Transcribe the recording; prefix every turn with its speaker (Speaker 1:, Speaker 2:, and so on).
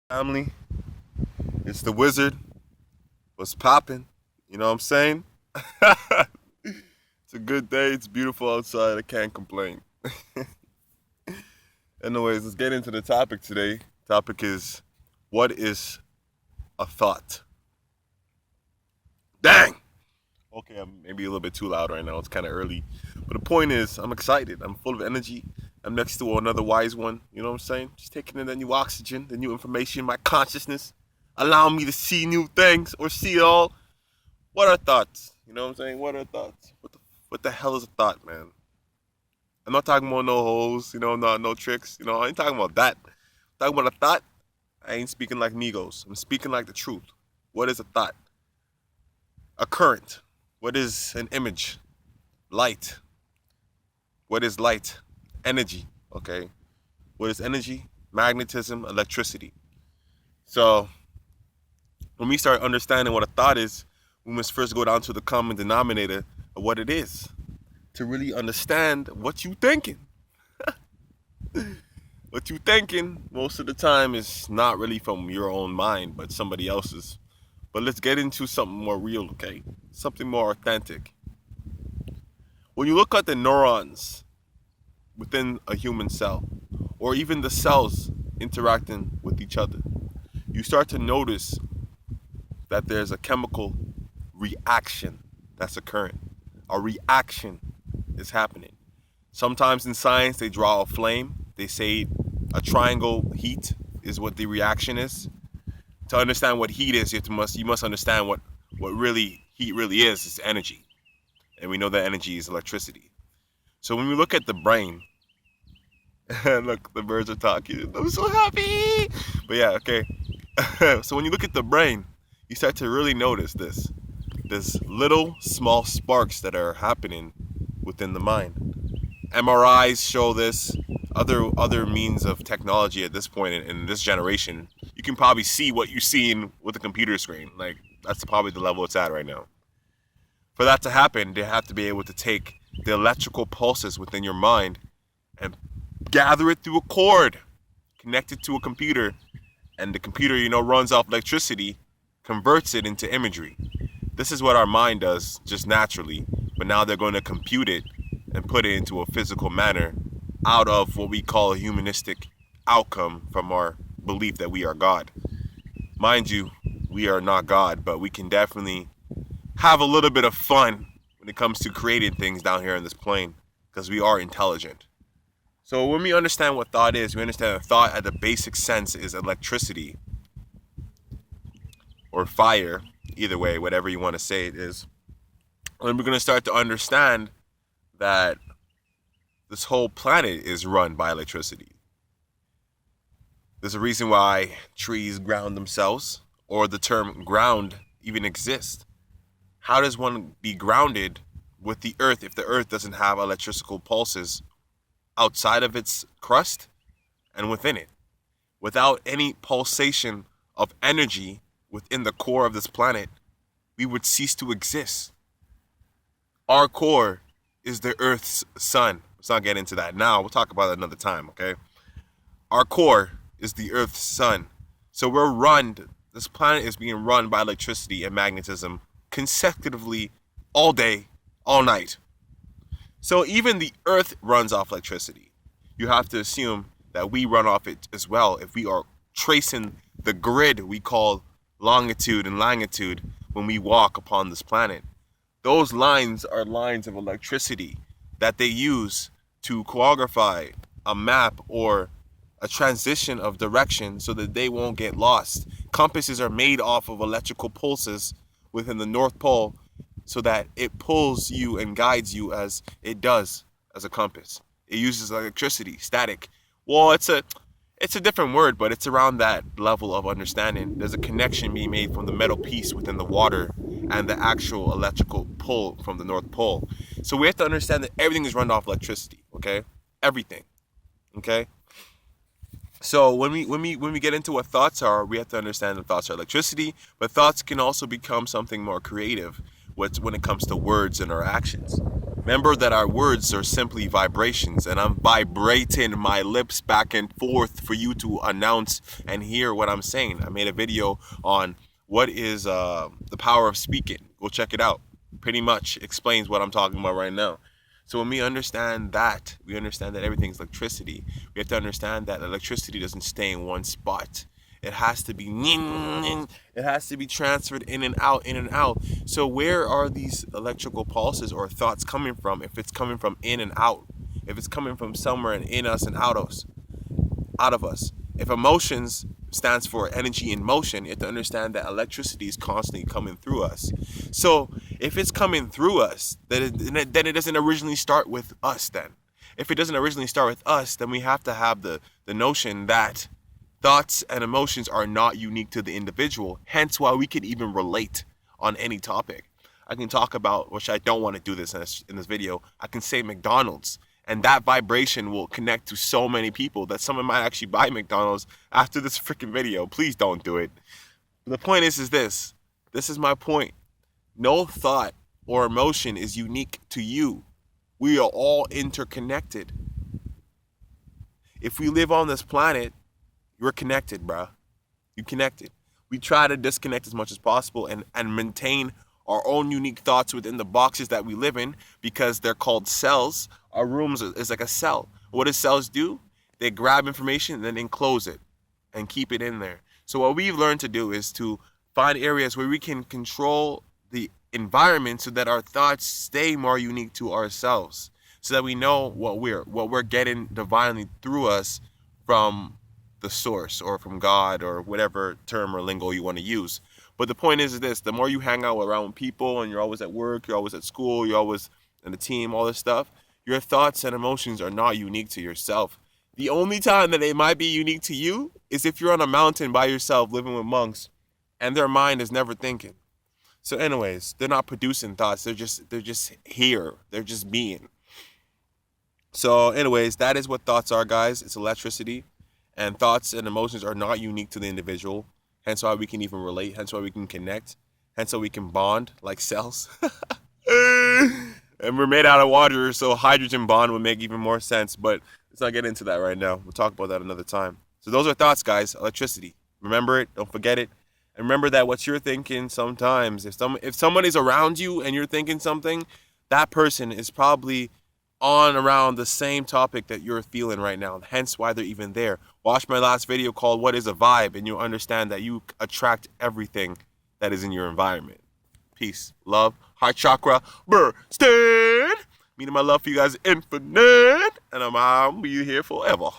Speaker 1: Family, it's the wizard. What's popping? You know what I'm saying? It's a good day. It's beautiful outside. I can't complain. Anyways, let's get into the topic today. Topic is, what is a thought? Dang. Okay, I'm maybe a little bit too loud right now. It's kind of early, but the point is, I'm excited. I'm full of energy. I'm next to another wise one. You know what I'm saying? Just taking in the new oxygen, the new information, my consciousness, allowing me to see new things or see it all. What are thoughts? You know what I'm saying? What are thoughts? What the hell is a thought, man? I'm not talking about no hoes, no tricks. I ain't talking about that. I'm talking about a thought. I ain't speaking like Migos. I'm speaking like the truth. What is a thought? A current. What is an image? Light. What is light? Energy. Okay. What is energy? Magnetism, electricity. So when we start understanding what a thought is, we must first go down to the common denominator of what it is to really understand what you thinking. What you thinking most of the time is not really from your own mind, but somebody else's. But let's get into something more real, okay? Something more authentic. When you look at the neurons within a human cell, or even the cells interacting with each other, you start to notice that there's a chemical reaction that's occurring. A reaction is happening. Sometimes in science they draw a flame. They say a triangle heat is what the reaction is. To understand what heat is, you must understand what really heat really is. It's energy. And we know that energy is electricity. So when we look at the brain, look, the birds are talking. I'm so happy. But yeah, okay. So when you look at the brain, you start to really notice this. There's little small sparks that are happening within the mind. MRIs show this. Other means of technology at this point in this generation, you can probably see what you're seeing with a computer screen. Like, that's probably the level it's at right now. For that to happen, they have to be able to take the electrical pulses within your mind and gather it through a cord, connect it to a computer, and the computer, runs off electricity, converts it into imagery. This is what our mind does just naturally, but now they're going to compute it and put it into a physical manner out of what we call a humanistic outcome from our belief that we are God. Mind you, we are not God, but we can definitely have a little bit of fun when it comes to creating things down here in this plane because we are intelligent. So when we understand what thought is, we understand that thought at the basic sense is electricity or fire, either way, whatever you want to say it is. And we're going to start to understand that this whole planet is run by electricity. There's a reason why trees ground themselves, or the term ground even exists. How does one be grounded with the earth if the earth doesn't have electrical pulses outside of its crust and within it? Without any pulsation of energy within the core of this planet, we would cease to exist. Our core is the Earth's sun. Let's not get into that now. We'll talk about it another time, okay? Our core is the Earth's sun. So this planet is being run by electricity and magnetism consecutively all day, all night. So even the Earth runs off electricity. You have to assume that we run off it as well if we are tracing the grid we call longitude and latitude when we walk upon this planet. Those lines are lines of electricity that they use to choreograph a map or a transition of direction so that they won't get lost. Compasses are made off of electrical pulses within the North Pole so that it pulls you and guides you as it does as a compass. It uses electricity, static. Well, it's a different word, but it's around that level of understanding. There's a connection being made from the metal piece within the water and the actual electrical pull from the North Pole. So we have to understand that everything is run off electricity, okay? Everything, okay? So when we get into what thoughts are, we have to understand that thoughts are electricity, but thoughts can also become something more creative when it comes to words and our actions. Remember that our words are simply vibrations, and I'm vibrating my lips back and forth for you to announce and hear what I'm saying. I made a video on what is the power of speaking. Go check it out. Pretty much explains what I'm talking about right now. So when we understand that everything's electricity, we have to understand that electricity doesn't stay in one spot. It has to be transferred in and out, in and out. So where are these electrical pulses or thoughts coming from? If it's coming from in and out, if it's coming from somewhere and in us and out of us. If emotions stands for energy in motion, you have to understand that electricity is constantly coming through us. So if it's coming through us, then it doesn't originally start with us then. If it doesn't originally start with us, then we have to have the notion that thoughts and emotions are not unique to the individual, hence why we can even relate on any topic. I can talk about, which I don't want to do this in this video, I can say McDonald's, and that vibration will connect to so many people that someone might actually buy McDonald's after this freaking video. Please don't do it. The point is this is my point. No thought or emotion is unique to you. We are all interconnected. If we live on this planet, you're connected, bro. You connected. We try to disconnect as much as possible and maintain our own unique thoughts within the boxes that we live in because they're called cells. Our rooms is like a cell. What do cells do? They grab information and then enclose it and keep it in there. So what we've learned to do is to find areas where we can control the environment so that our thoughts stay more unique to ourselves, so that we know what we're getting divinely through us from the source or from God or whatever term or lingo you want to use. But the point is this: the more you hang out around people and you're always at work, you're always at school, you're always in a team, all this stuff, your thoughts and emotions are not unique to yourself. The only time that they might be unique to you is if you're on a mountain by yourself living with monks and their mind is never thinking. So anyways, they're not producing thoughts, they're just here. They're just being. So anyways, that is what thoughts are, guys. It's electricity. And thoughts and emotions are not unique to the individual. Hence why we can even relate. Hence why we can connect. Hence why we can bond like cells. And we're made out of water, so hydrogen bond would make even more sense. But let's not get into that right now. We'll talk about that another time. So those are thoughts, guys. Electricity. Remember it. Don't forget it. And remember that what you're thinking sometimes, if somebody's around you and you're thinking something, that person is probably on around the same topic that you're feeling right now. Hence why they're even there. Watch my last video called What is a Vibe, and you'll understand that you attract everything that is in your environment. Peace, love, heart chakra, burst. Meaning my love for you guys is infinite, and I'm be here forever.